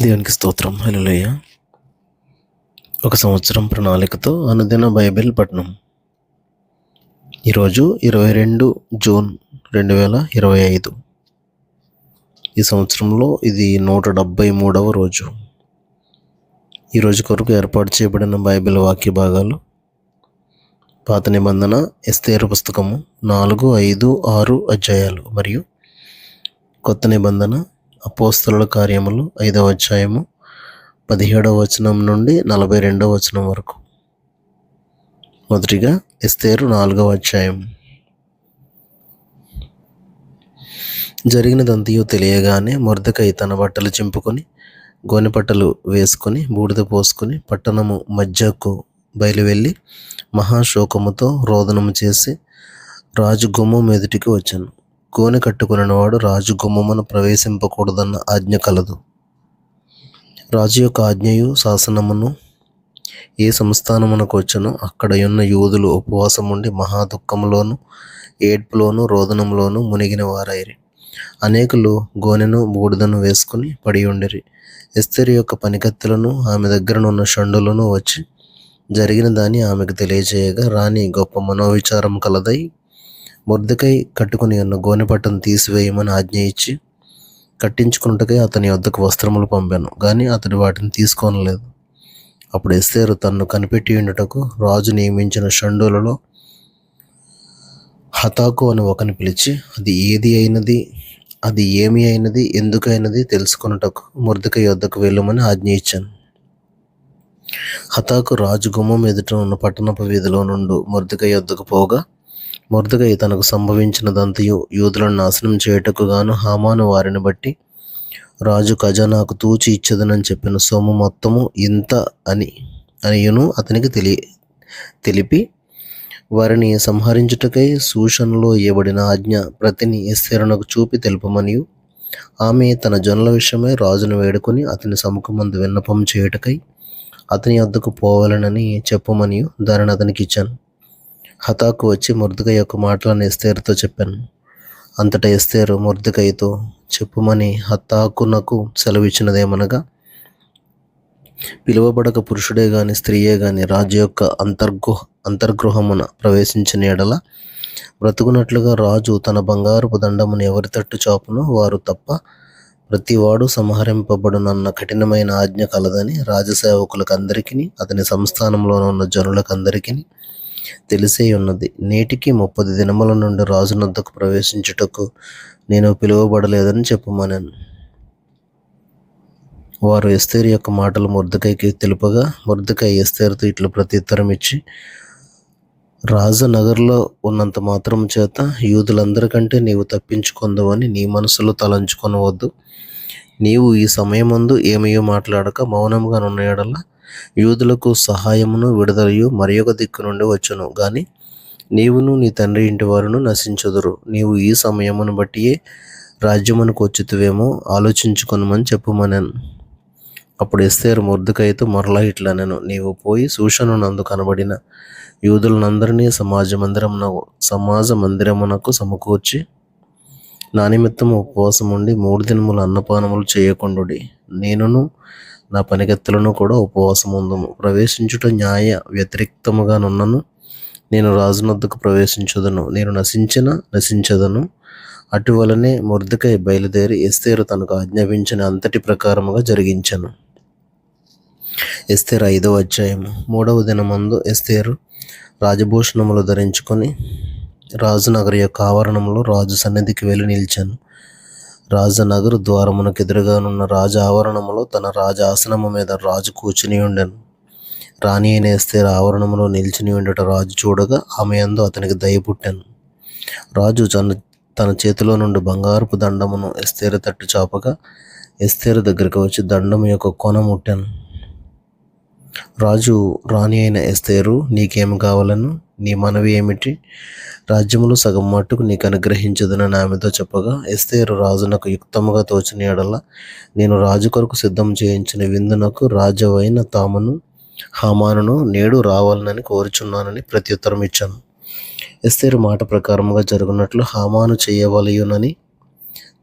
దేవునికి స్తోత్రం. హల్లెలూయా. ఒక సంవత్సరం ప్రణాళికతో అనుదిన బైబిల్ పఠనం. ఈరోజు 22 జూన్ 2025. ఈ సంవత్సరంలో ఇది 173వ రోజు. ఈరోజు కొరకు ఏర్పాటు చేయబడిన బైబిల్ వాక్య భాగాలు: పాత నిబంధన ఎస్తేరు పుస్తకము 4, 5, 6 అధ్యాయాలు మరియు కొత్త నిబంధన అపోస్తలుల కార్యములు 5వ అధ్యాయము 17వ వచనం నుండి 42వ వచనం వరకు. మొదటిగా ఎస్తేరు 4వ అధ్యాయం. జరిగినదంతయు తెలియగానే మొర్దెకై తన బట్టలు చింపుకొని గోనెపట్టలు వేసుకొని బూడిద పోసుకొని పట్టణము మధ్యకు బయలువెళ్ళి మహాశోకముతో రోదనము చేసి రాజు గుమ్మం ఎదుటికి వచ్చాను. గోనె కట్టుకున్నవాడు రాజు గుమ్మమును ప్రవేశింపకూడదన్న ఆజ్ఞ కలదు. రాజు యొక్క ఆజ్ఞయు శాసనమును ఏ సంస్థానమునకు వచ్చనో అక్కడ ఉన్న యూదులు ఉపవాసముండి మహా దుఃఖములోను ఏడ్పులోను రోదనములోను మునిగిన వారైరి. అనేకులు గోనెను బూడిదను వేసుకుని పడి ఉండిరి. ఎస్తేరు యొక్క పనికత్తెలను ఆమె దగ్గరనున్న షండులను వచ్చి జరిగిన దాన్ని ఆమెకు తెలియజేయగా రాణి గొప్ప మనోవిచారం కలదై మొర్దెకై కట్టుకుని ఉన్న గోనెపట్టను తీసివేయమని ఆజ్ఞ ఇచ్చి కట్టించుకున్నట్టుకై అతని వద్దకు వస్త్రములు పంపాను, కానీ అతడు వాటిని తీసుకోనలేదు. అప్పుడు ఎస్తేరు తన్ను కనిపెట్టి ఉండుటకు రాజు నియమించిన షండులలో హతాకు అని ఒకని పిలిచి అది ఏమి అయినది ఎందుకైనది తెలుసుకొనుటకు మొర్దెకై వద్దకు వెళ్ళమని ఆజ్ఞ ఇచ్చాను. హతాకు రాజు గుమ్మం ఎదుట ఉన్న పట్టణపు వీధిలో నుండి మొర్దెకై వద్దకు పోగా మొర్దెకై తనకు సంభవించినదంతయు యూదులను నాశనం చేయుటకు గాను హామాను వారిని బట్టి రాజు ఖజానాకు తూచి ఇచ్చదనని చెప్పిన సొమ్ము మొత్తము ఇంత అనియును అతనికి తెలిపి వారిని సంహరించుటకై సూషన్లో ఇవ్వబడిన ఆజ్ఞ ప్రతిని ఎస్తేరునకు చూపి తెలుపమనియు ఆమె తన జనుల విషయమై రాజును వేడుకొని అతని సముఖమందు విన్నపం చేయుటకై అతని వద్దకు పోవాలనని చెప్పమనియు దానిని అతనికి ఇచ్చాను. హతాకు వచ్చి మొర్దెకై యొక్క మాటలను ఎస్తేరుతో చెప్పాను. అంతటా ఎస్తేరు మొర్దెకైతో చెప్పుమని హతాకునకు సెలవిచ్చినదేమనగా, పిలువబడక పురుషుడే గాని స్త్రీయే గాని రాజు యొక్క అంతర్గృహమున ప్రవేశించిన ఎడల బ్రతుకున్నట్లుగా రాజు తన బంగారపు దండమును ఎవరి తట్టు చాపునో వారు తప్ప ప్రతివాడు సంహరింపబడునన్న కఠినమైన ఆజ్ఞ కలదని రాజసేవకులకు అందరికీ అతని సంస్థానంలో ఉన్న జనులకందరికీ తెలిసే ఉన్నది. నేటికి 30 దినముల నుండి రాజునొద్దకు ప్రవేశించుటకు నేను పిలువబడలేదని చెప్పమన్నాను. వారు ఎస్తేరు యొక్క మాటలు మొర్దెకైకి తెలుపగా మొర్దెకై ఎస్తేరుతో ఇట్లు ప్రత్యుత్తరం ఇచ్చి, రాజనగర్లో ఉన్నంత మాత్రం చేత యూదులందరికంటే నీవు తప్పించుకొందవని నీ మనసులో తలంచుకొనవద్దు. నీవు ఈ సమయమందు ఏమయో మాట్లాడక మౌనముగా నున్న యెడల యూదులకు సహాయమును విడుదలయు మరి ఒక దిక్కు నుండి వచ్చును, గాని నీవును నీ తండ్రి ఇంటి వారును నశించుదురు. నీవు ఈ సమయమును బట్టియే రాజ్యమునకు వచ్చుతువేమో ఆలోచించుకొనమని చెప్పుమనెను. అప్పుడు ఎస్తేరు మొర్దెకైతో మరలా ఇట్లనెను, నీవు పోయి సూషను నందు కనబడిన యూదులనందరినీ సమాజ మందిరమునకు సమకూర్చి నా నిమిత్తము ఉపవాసముండి 3 దినములు అన్నపానములు చేయకుండుడి. నేనును నా పనికత్తెలను కూడా ఉపవాసముందుము. ప్రవేశించుట న్యాయ వ్యతిరేక్తముగానున్నను నేను రాజునొద్దకు ప్రవేశించుదను. నేను నశించదను. అటువలనే మొర్దెకై బయలుదేరి ఎస్తేరు తనకు ఆజ్ఞాపించిన అంతటి ప్రకారముగా జరిగించెను. ఎస్తేరు 5వ అధ్యాయము. 3వ దినమందు ఎస్తేరు రాజభూషణములు ధరించుకొని రాజునగరు యొక్క ఆవరణంలో రాజు సన్నిధికి వెళ్ళి నిలిచాను. రాజనగరు ద్వారమునకు ఎదురుగానున్న రాజ ఆవరణములో తన రాజాసనము మీద రాజు కూర్చుని ఉండెను. రాణి అయిన ఎస్తేరు ఆవరణములో నిలిచిని ఉండుట రాజు చూడగా ఆమె యందు అతనికి దయ పుట్టెను. రాజు తన చేతిలో నుండి బంగారపు దండమును ఎస్తేరు తట్టు చాపగా ఎస్తేరు దగ్గరికి వచ్చి దండము యొక్క కొన ముట్టెను. రాజు రాణి అయిన ఎస్తేరు, నీకేమి కావాలను? నీ మనవి ఏమిటి? రాజ్యములు సగం మట్టుకు నీకు అనుగ్రహించదునని ఆమెతో చెప్పగా ఎస్తేరు రాజునకు యుక్తముగా తోచిన యెడల నేను రాజు కొరకు సిద్ధం చేయించిన విందునకు రాజవైన తామును హామానును నేడు రావాలనని కోరుచున్నానని ప్రత్యుత్తరం ఇచ్చాను. ఎస్తేరు మాట ప్రకారముగా జరుగునట్లు హామాను చేయవలయునని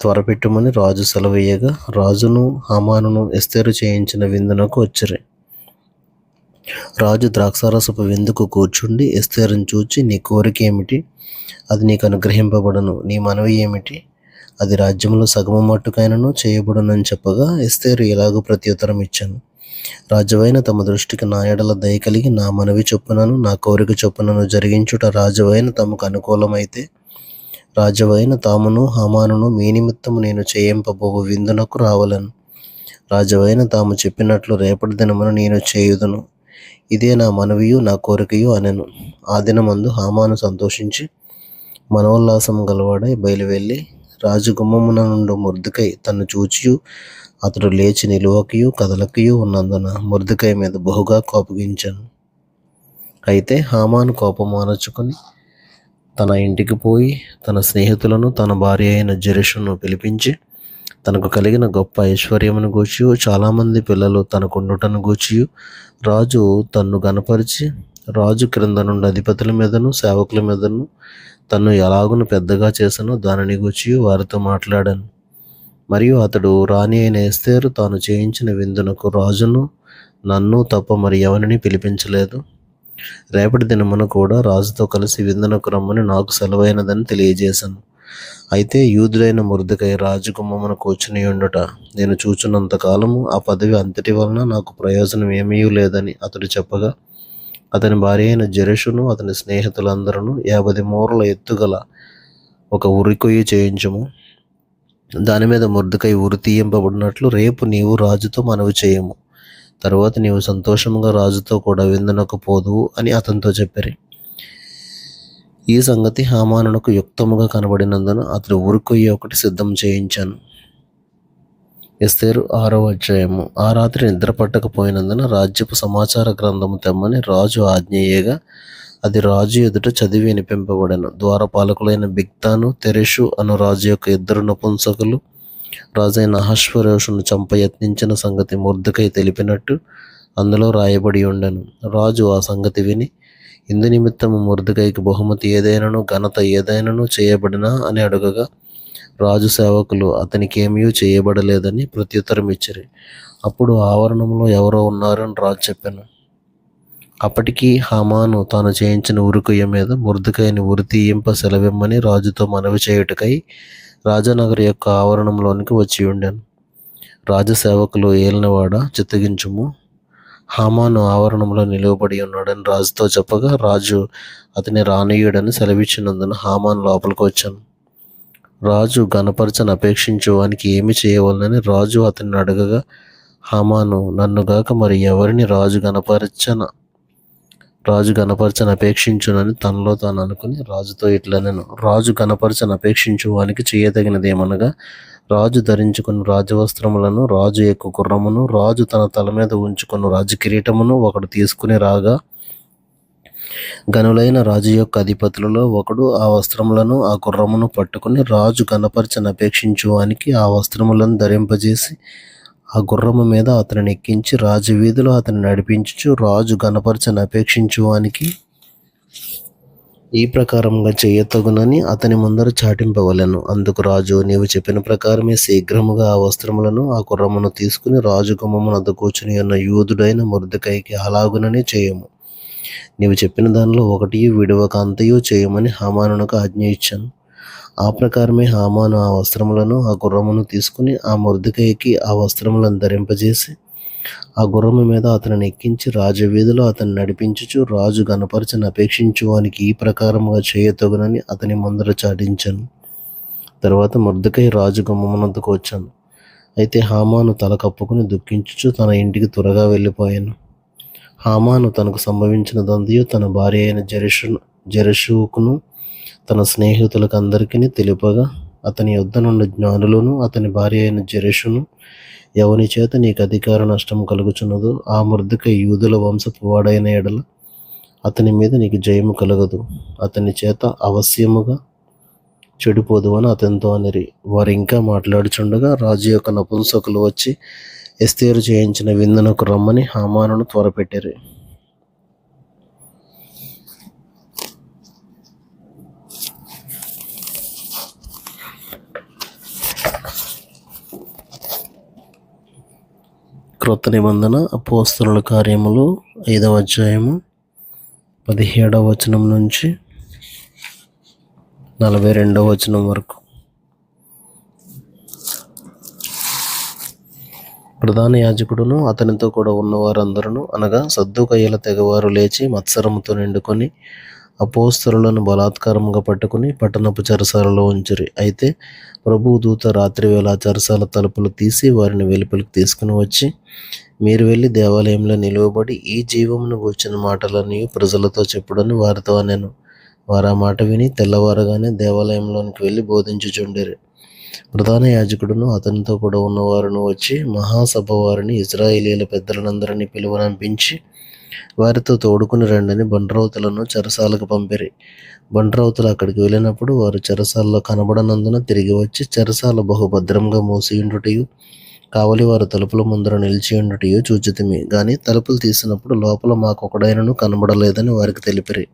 త్వరపెట్టుమని రాజు సెలవీయగా రాజును హామానును ఎస్తేరు చేయించిన విందునకు వచ్చిరి. రాజు ద్రాక్షారసపు విందుకు కూర్చుండి ఎస్తేరును చూచి, నీ కోరిక ఏమిటి? అది నీకు అనుగ్రహింపబడును. నీ మనవి ఏమిటి? అది రాజ్యంలో సగము మట్టుకైనను చేయబడునని చెప్పగా ఎస్తేరు ఇలాగూ ప్రత్యుత్తరం ఇచ్చాను. రాజువైన తమ దృష్టికి నా ఎడల దయ కలిగి నా మనవి చొప్పునను నా కోరిక చొప్పునను జరిగించుట రాజువైన తమకు అనుకూలమైతే రాజువైన తామును హామానును మీ నిమిత్తము నేను చేయింపబోవు విందునకు రావలను. రాజువైన తాము చెప్పినట్లు రేపటి దినమున నేను చేయుదును. ఇదే నా మనవియు నా కోరికయు అనెను. ఆ దినమందు హామాను సంతోషించి మనోల్లాసము గలవాడై బయలువెళ్ళి రాజు గుమ్మమున నుండి మొర్దెకై తన్ను చూచియు అతడు లేచి నిలువకయు కదలకయు ఉన్నందున మొర్దెకై మీద బహుగా కోపగించాను. అయితే హామాను కోపం అణచుకొని తన ఇంటికి పోయి తన స్నేహితులను తన భార్య అయిన జెరెషును పిలిపించి తనకు కలిగిన గొప్ప ఐశ్వర్యమును గూర్చియు చాలామంది పిల్లలు తనకుండుటను గూర్చియు రాజు తన్ను గనపరిచి రాజు క్రింద నుండి అధిపతుల మీదను సేవకుల మీదను తన్ను ఎలాగును పెద్దగా చేసనో దానిని గూర్చియు వారితో మాట్లాడాను. మరియు అతడు రాణి అయిన ఎస్తేరు తాను చేయించిన విందునకు రాజును నన్ను తప్ప మరి ఎవరిని పిలిపించలేదు. రేపటి దినమున కూడా రాజుతో కలిసి విందునకు రమ్మని నాకు సెలవైనదని తెలియజేశాను. అయితే యూదుడైన మొర్దెకై రాజు గుమ్మమున కూర్చుని ఉండుట నేను చూచున్నంత కాలము ఆ పదవి అంతటి వలన నాకు ప్రయోజనం ఏమీ లేదని అతడు చెప్పగా అతని భార్య అయిన జెరెషును అతని స్నేహితులందరూ 50 మూరల ఎత్తుగల ఒక ఉరికొయ్యి చేయించము. దాని మీద మొర్దెకై ఉరి తీయింపబడినట్లు రేపు నీవు రాజుతో మనవి చేయము. తరువాత నీవు సంతోషముగా రాజుతో కూడా విందునకు పోదువు అని అతనితో చెప్పారు. ఈ సంగతి హామానునకు యుక్తముగా కనబడినందున అతడు ఉరికొయ్యి ఒకటి సిద్ధం చేయించాను. ఎస్తేరు 6వ అధ్యాయము. ఆ రాత్రి నిద్ర పట్టకపోయినందున రాజ్యపు సమాచార గ్రంథము తెమ్మని రాజు ఆజ్ఞయేగా అది రాజు ఎదుట చదివి వినిపింపబడెను. ద్వారపాలకులైన బిగ్తాను తెరెషు అను రాజు యొక్క 2 నపుంసకులు రాజైన అహష్వేరోషును చంప యత్నించిన సంగతి మొర్దెకై తెలిపినట్టు అందులో రాయబడి ఉండెను. రాజు ఆ సంగతి విని ఇందు నిమిత్తము మొర్దెకైకి బహుమతి ఏదైనను ఘనత ఏదైనను చేయబడినా అని అడుగగా రాజు సేవకులు అతనికేమీ చేయబడలేదని ప్రత్యుత్తరం ఇచ్చిరి. అప్పుడు ఆవరణంలో ఎవరో ఉన్నారని రాజు చెప్పాను. అప్పటికి హామాను తాను చేయించిన ఉరికొయ్య మీద మొర్దెకైని ఉరి తీయింప సెలవిమ్మని రాజుతో మనవి చేయుటకై రాజనగరి యొక్క ఆవరణంలోనికి వచ్చి ఉండాను. రాజసేవకులు ఏలినవాడ చిత్తగించుము, హామాను ఆవరణంలో నిలువబడి ఉన్నాడని రాజుతో చెప్పగా రాజు అతని రానీయుడని సెలవిచ్చినందున హామాను లోపలికి వచ్చాను. రాజు గనపరచని అపేక్షించు వానికి ఏమి చేయవలనని రాజు అతన్ని అడగగా హామాను నన్నుగాక మరి ఎవరిని రాజు గనపరచని అపేక్షించునని తనలో తాను అనుకుని రాజుతో ఇట్లనెను. రాజు గనపరచని అపేక్షించు వానికి చేయదగినదేమనగా రాజు ధరించుకున్న రాజవస్త్రములను రాజు యొక్క గుర్రమును రాజు తన తల మీద ఉంచుకున్న రాజు కిరీటమును ఒకడు తీసుకుని రాగా గనులైన రాజు యొక్క అధిపతులలో ఒకడు ఆ వస్త్రములను ఆ గుర్రమును పట్టుకుని రాజు గనపరచని అపేక్షించు వానికి ఆ వస్త్రములను ధరింపజేసి ఆ గుర్రము మీద అతనిని ఎక్కించి రాజు వీధిలో అతన్ని నడిపించుచు రాజు గనపరచని అపేక్షించు వానికి ఈ ప్రకారంగా చేయతగునని అతని ముందర చాటింపవలెను. అందుకు రాజు, నీవు చెప్పిన ప్రకారమే శీఘ్రముగా ఆ వస్త్రములను ఆ గుర్రమును తీసుకుని రాజు గుమ్మమునద్ద కూర్చుని ఉన్న యూదుడైన మొర్దెకైకి అలాగునని చేయము. నీవు చెప్పిన దానిలో ఒకటి విడువక అంతయు చేయమని హామానునకు ఆజ్ఞ ఇచ్చాను. ఆ ప్రకారమే హామాను ఆ వస్త్రములను ఆ గుర్రమును తీసుకుని ఆ మొర్దెకైకి ఆ వస్త్రములను ధరింపజేసి ఆ గుర్రము మీద అతనిని ఎక్కించి రాజవీధిలో అతన్ని నడిపించుచు రాజు గనపరచని అపేక్షించు వానికి ఈ ప్రకారముగా చేయతగునని అతని ముందర చాటించాను. తర్వాత మొర్దెకై రాజు గుమ్మమునొద్దకు వచ్చాను. అయితే హామాను తల కప్పుకుని దుఃఖించుచు తన ఇంటికి త్వరగా వెళ్ళిపోయాను. హామాను తనకు సంభవించినదంతయు తన భార్య అయిన జెరెషుకును తన స్నేహితులకు అందరికీ తెలుపగా అతని యొద్ద నుండి జ్ఞానులను అతని భార్య అయిన జెరెషును ఎవని చేత నీకు అధికార నష్టం కలుగుచున్నదో ఆ మొర్దెకై యూదుల వంశపు వాడైన ఎడల అతని మీద నీకు జయము కలగదు, అతని చేత అవశ్యముగా చెడిపోదు అని అతనితో అనిరి. వారు ఇంకా మాట్లాడుచుండగా రాజు యొక్క నపుంసకులు వచ్చి ఎస్తేరు చేయించిన విందునకు రమ్మని హామానును త్వరపెట్టారు. క్రొత్త నిబంధన అపోస్తలుల కార్యములు 5వ అధ్యాయము 17వ వచనం నుంచి 42వ వచనం వరకు. ప్రధాన యాజకుడును అతనితో కూడా ఉన్నవారందరూ అనగా సద్దూకయ్యుల తెగవారు లేచి మత్సరముతో నిండుకొని అపోస్తలులను బలాత్కారముగా పట్టుకుని పట్టణపు చెరసాలలో ఉంచిరి. అయితే ప్రభువు దూత రాత్రివేళ చెరసాల తలుపులు తీసి వారిని వెలుపలికి తీసుకుని వచ్చి, మీరు వెళ్ళి దేవాలయంలో నిలువబడి ఈ జీవమును గూర్చిన మాటలన్నీ ప్రజలతో చెప్పుడని వారితో అనెను. వారు ఆ మాట విని తెల్లవారగానే దేవాలయంలోనికి వెళ్ళి బోధించుచుండిరి. ప్రధాన యాజకుడును అతనితో కూడా ఉన్నవారును వచ్చి మహాసభ వారిని ఇశ్రాయేలీయుల పెద్దలనందరినీ పిలువనంపించి వారితో తోడుకుని రండని బండ్రౌతులను చెరసాలకు పంపిరి. బండ్రౌతులు అక్కడికి వెళ్ళినప్పుడు వారు చెరసాలలో కనబడనందున తిరిగి వచ్చి చెరసాల బహుభద్రంగా మూసియుండుటయు కావలి వారు తలుపుల ముందర నిలిచియుండుటయు చూచితిమి. గాని తలుపులు తీసినప్పుడు లోపల మాకొకడైనను కనబడలేదని వారికి తెలిపిరి.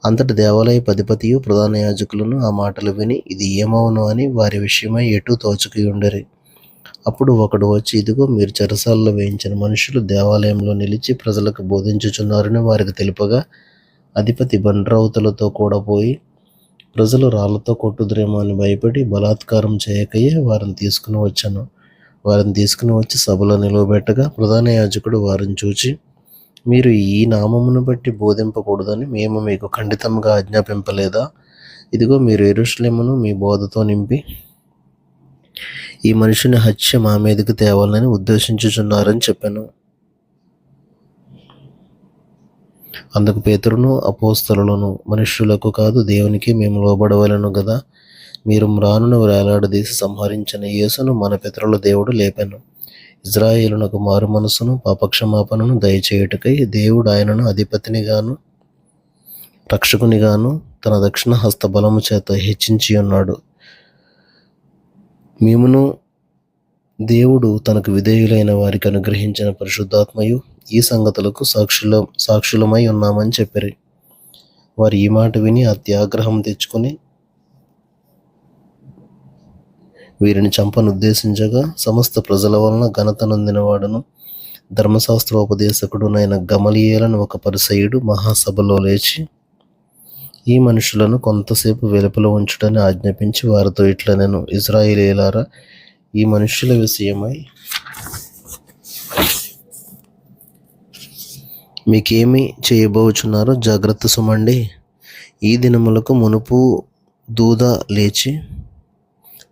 అంతటి దేవాలయ అధిపతియు ప్రధాన యాజకులను ఆ మాటలు విని ఇది ఏమవును అని వారి విషయమై ఎటూ తోచుకుయుండిరి. అప్పుడు ఒకడు వచ్చి, ఇదిగో మీరు చెరసాలలో వేయించిన మనుషులు దేవాలయంలో నిలిచి ప్రజలకు బోధించుచున్నారని వారికి తెలుపగా, అధిపతి బండ్రౌతులతో కూడా పోయి ప్రజలు రాళ్లతో కొట్టుదురేమో అని భయపడి బలాత్కారం చేయకయే వారిని తీసుకుని వచ్చాను. వారిని తీసుకుని వచ్చి సభలో నిలవబెట్టగా ప్రధాన యాజకుడు వారిని చూచి, మీరు ఈ నామమును బట్టి బోధింపకూడదని మేము మీకు ఖండితంగా ఆజ్ఞాపింపలేదా? ఇదిగో మీరు యెరూషలేమును మీ బోధతో నింపి ఈ మనిషిని హత్య మా మీదకి తేవాలని ఉద్దేశించుచున్నారని చెప్పాను. అందుకు పేతురును అపోస్తలులను, మనుష్యులకు కాదు దేవునికి మేము లోబడవలెను గదా. మీరు మ్రానును వేలాడదీసి సంహరించిన యేసును మన పితరుల దేవుడు లేపెను. ఇజ్రాయేలునకు మారు మనసును పాపక్షమాపణను దయచేయుటకై దేవుడు ఆయనను అధిపతినిగాను రక్షకునిగాను తన దక్షిణ హస్త బలము చేత హెచ్చించి ఉన్నాడు. మేమును దేవుడు తనకు విధేయులైన వారికి అనుగ్రహించిన పరిశుద్ధాత్మయు ఈ సంగతులకు సాక్షులమై ఉన్నామని చెప్పిరి. వారు ఈ మాట విని అత్యాగ్రహం తెచ్చుకొని వీరిని చంపనుద్దేశించగా, సమస్త ప్రజల వలన ఘనత నొందినవాడును ధర్మశాస్త్రోపదేశకుడునైన గమలీయేలను ఒక పరిసయ్యుడు మహాసభలో లేచి ఈ మనుషులను కొంతసేపు వెలుపల ఉంచుటని ఆజ్ఞాపించి వారితో ఇట్లనెను, ఇశ్రాయేలీయులారా, ఈ మనుష్యుల విషయమై మీకేమి చేయబోచున్నారో జాగ్రత్త సుమండి. ఈ దినములకు మునుపు దూద లేచి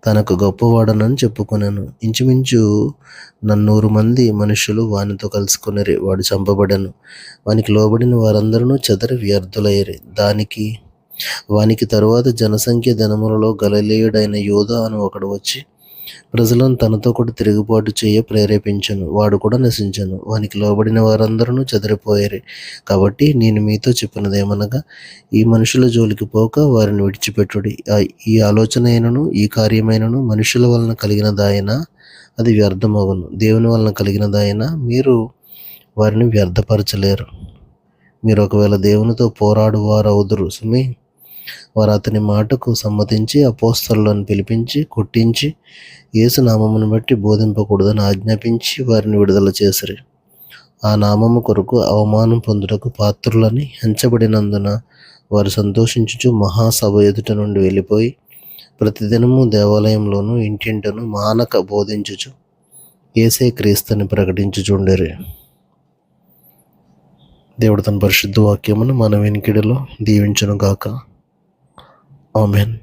తనకు గొప్పవాడనని చెప్పుకొనెను. ఇంచుమించు 400 మంది మనుషులు వానితో కలుసుకొనిరి. వాడు చంపబడెను. వానికి లోబడిన వారందరూ చెదరి వ్యర్థులైరి. వానికి తరువాత జనసంఖ్య దినములలో గలిలయుడైన యూదా అని ఒకడు వచ్చి ప్రజలను తనతో కూడా తిరుగుబాటు చేయ ప్రేరేపించెను. వాడు కూడా నశించెను. వానికి లోబడిన వారందరూ చెదిరిపోయారు. కాబట్టి నేను మీతో చెప్పినదేమనగా, ఈ మనుషుల జోలికి పోక వారిని విడిచిపెట్టుడి. ఈ ఆలోచన అయినను ఈ కార్యమైనను మనుషుల వలన కలిగినదాయినా అది వ్యర్థమగును. దేవుని వలన కలిగినదాయినా మీరు వారిని వ్యర్థపరచలేరు. మీరు ఒకవేళ దేవునితో పోరాడు వారు అవుదురు సుమి. వారు అతని మాటకు సమ్మతించి అపోస్తలులను పిలిపించి కొట్టించి యేసు నామమును బట్టి బోధింపకూడదని ఆజ్ఞాపించి వారిని విడుదల చేసిరి. ఆ నామము కొరకు అవమానం పొందుటకు పాత్రులని ఎంచబడినందున వారు సంతోషించుచు మహాసభ ఎదుట నుండి వెళ్ళిపోయి ప్రతిదినము దేవాలయంలోనూ ఇంటింటను మానక బోధించుచు యేసే క్రీస్తుని ప్రకటించుచుండిరి. దేవుడు తన పరిశుద్ధ వాక్యమును మన వినికిడిలో దీవించును గాక. ఆమేన్.